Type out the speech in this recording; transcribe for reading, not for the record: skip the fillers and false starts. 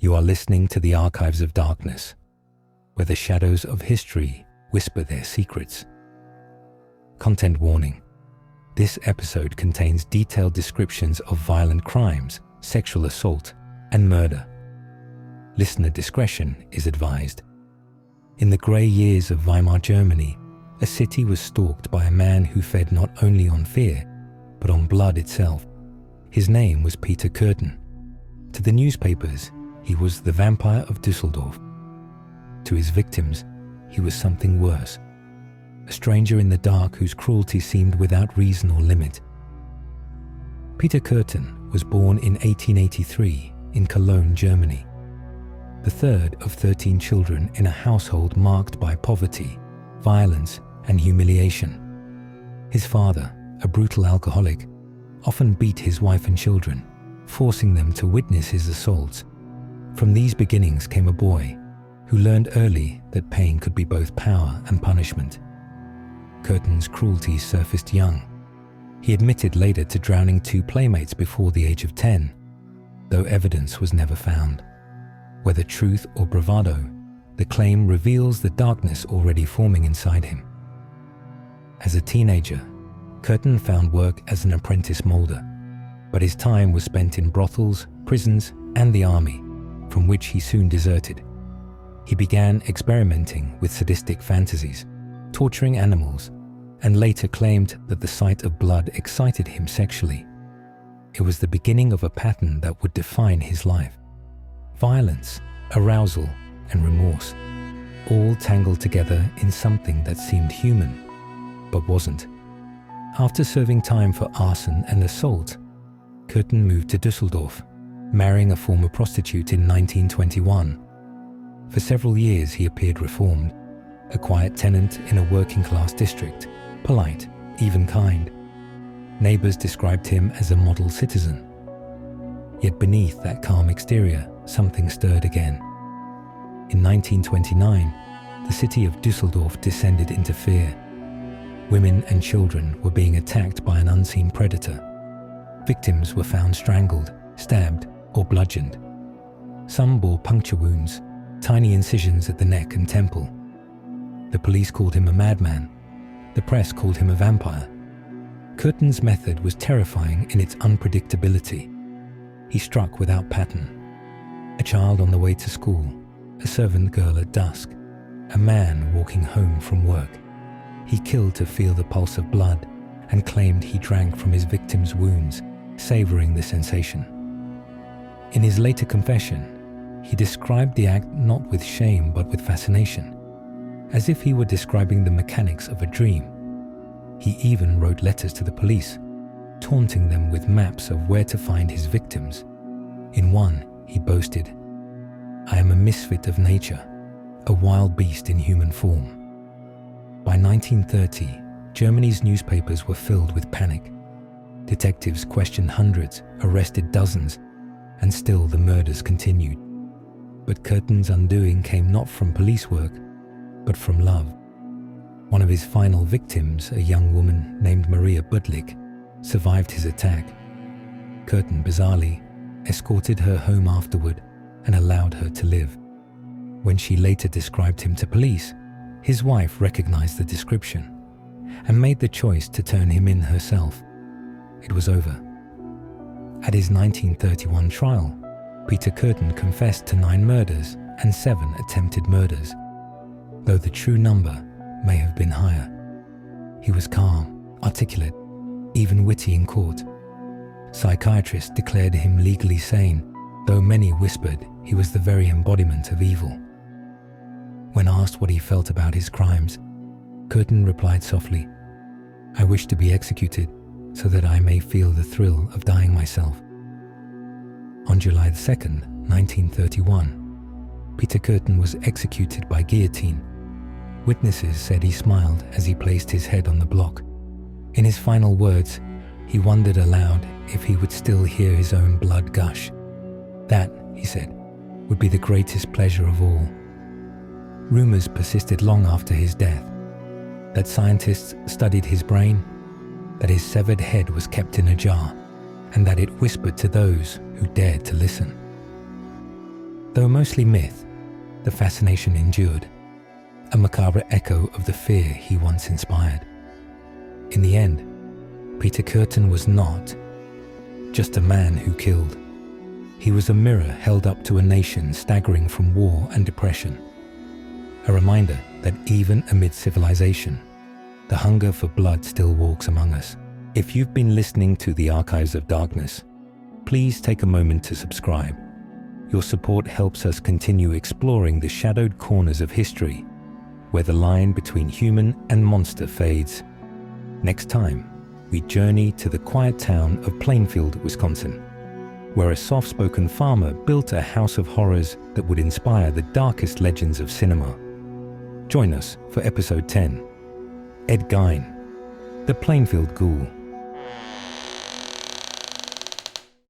You are listening to the Archives of Darkness, where the shadows of history whisper their secrets. Content warning. This episode contains detailed descriptions of violent crimes, sexual assault, and murder. Listener discretion is advised. In the grey years of Weimar Germany, a city was stalked by a man who fed not only on fear, but on blood itself. His name was Peter Kürten. To the newspapers, he was the Vampire of Düsseldorf. To his victims, he was something worse. A stranger in the dark whose cruelty seemed without reason or limit. Peter Kurten was born in 1883 in Cologne, Germany. The third of 13 children in a household marked by poverty, violence, and humiliation. His father, a brutal alcoholic, often beat his wife and children, forcing them to witness his assaults. From these beginnings came a boy who learned early that pain could be both power and punishment. Kurten's cruelty surfaced young. He admitted later to drowning 2 playmates before the age of 10, though evidence was never found. Whether truth or bravado, the claim reveals the darkness already forming inside him. As a teenager, Kurten found work as an apprentice molder, but his time was spent in brothels, prisons, and the army, from which he soon deserted. He began experimenting with sadistic fantasies, torturing animals, and later claimed that the sight of blood excited him sexually. It was the beginning of a pattern that would define his life. Violence, arousal, and remorse, all tangled together in something that seemed human, but wasn't. After serving time for arson and assault, Kurten moved to Düsseldorf, marrying a former prostitute in 1921. For several years he appeared reformed, a quiet tenant in a working-class district, polite, even kind. Neighbors described him as a model citizen. Yet beneath that calm exterior, something stirred again. In 1929, the city of Düsseldorf descended into fear. Women and children were being attacked by an unseen predator. Victims were found strangled, stabbed, or bludgeoned. Some bore puncture wounds, tiny incisions at the neck and temple. The police called him a madman. The press called him a vampire. Kurten's method was terrifying in its unpredictability. He struck without pattern. A child on the way to school, a servant girl at dusk, a man walking home from work. He killed to feel the pulse of blood and claimed he drank from his victim's wounds, savoring the sensation. In his later confession, he described the act not with shame but with fascination, as if he were describing the mechanics of a dream. He even wrote letters to the police, taunting them with maps of where to find his victims. In one, he boasted, "I am a misfit of nature, a wild beast in human form." By 1930, Germany's newspapers were filled with panic. Detectives questioned hundreds, arrested dozens, and still the murders continued. But Kurten's undoing came not from police work, but from love. One of his final victims, a young woman named Maria Budlik, survived his attack. Kurten, bizarrely, escorted her home afterward and allowed her to live. When she later described him to police, his wife recognized the description and made the choice to turn him in herself. It was over. At his 1931 trial, Peter Kurten confessed to 9 murders and 7 attempted murders, though the true number may have been higher. He was calm, articulate, even witty in court. Psychiatrists declared him legally sane, though many whispered he was the very embodiment of evil. When asked what he felt about his crimes, Kurten replied softly, "I wish to be executed so that I may feel the thrill of dying myself." On July 2nd, 1931, Peter Kurten was executed by guillotine. Witnesses said he smiled as he placed his head on the block. In his final words, he wondered aloud if he would still hear his own blood gush. That, he said, would be the greatest pleasure of all. Rumors persisted long after his death, that scientists studied his brain, that his severed head was kept in a jar, and that it whispered to those who dared to listen. Though mostly myth, the fascination endured, a macabre echo of the fear he once inspired. In the end, Peter Kürten was not just a man who killed. He was a mirror held up to a nation staggering from war and depression. A reminder that even amid civilization, the hunger for blood still walks among us. If you've been listening to the Archives of Darkness, please take a moment to subscribe. Your support helps us continue exploring the shadowed corners of history, where the line between human and monster fades. Next time, we journey to the quiet town of Plainfield, Wisconsin, where a soft-spoken farmer built a house of horrors that would inspire the darkest legends of cinema. Join us for episode 10, Gein, the Plainfield Ghoul.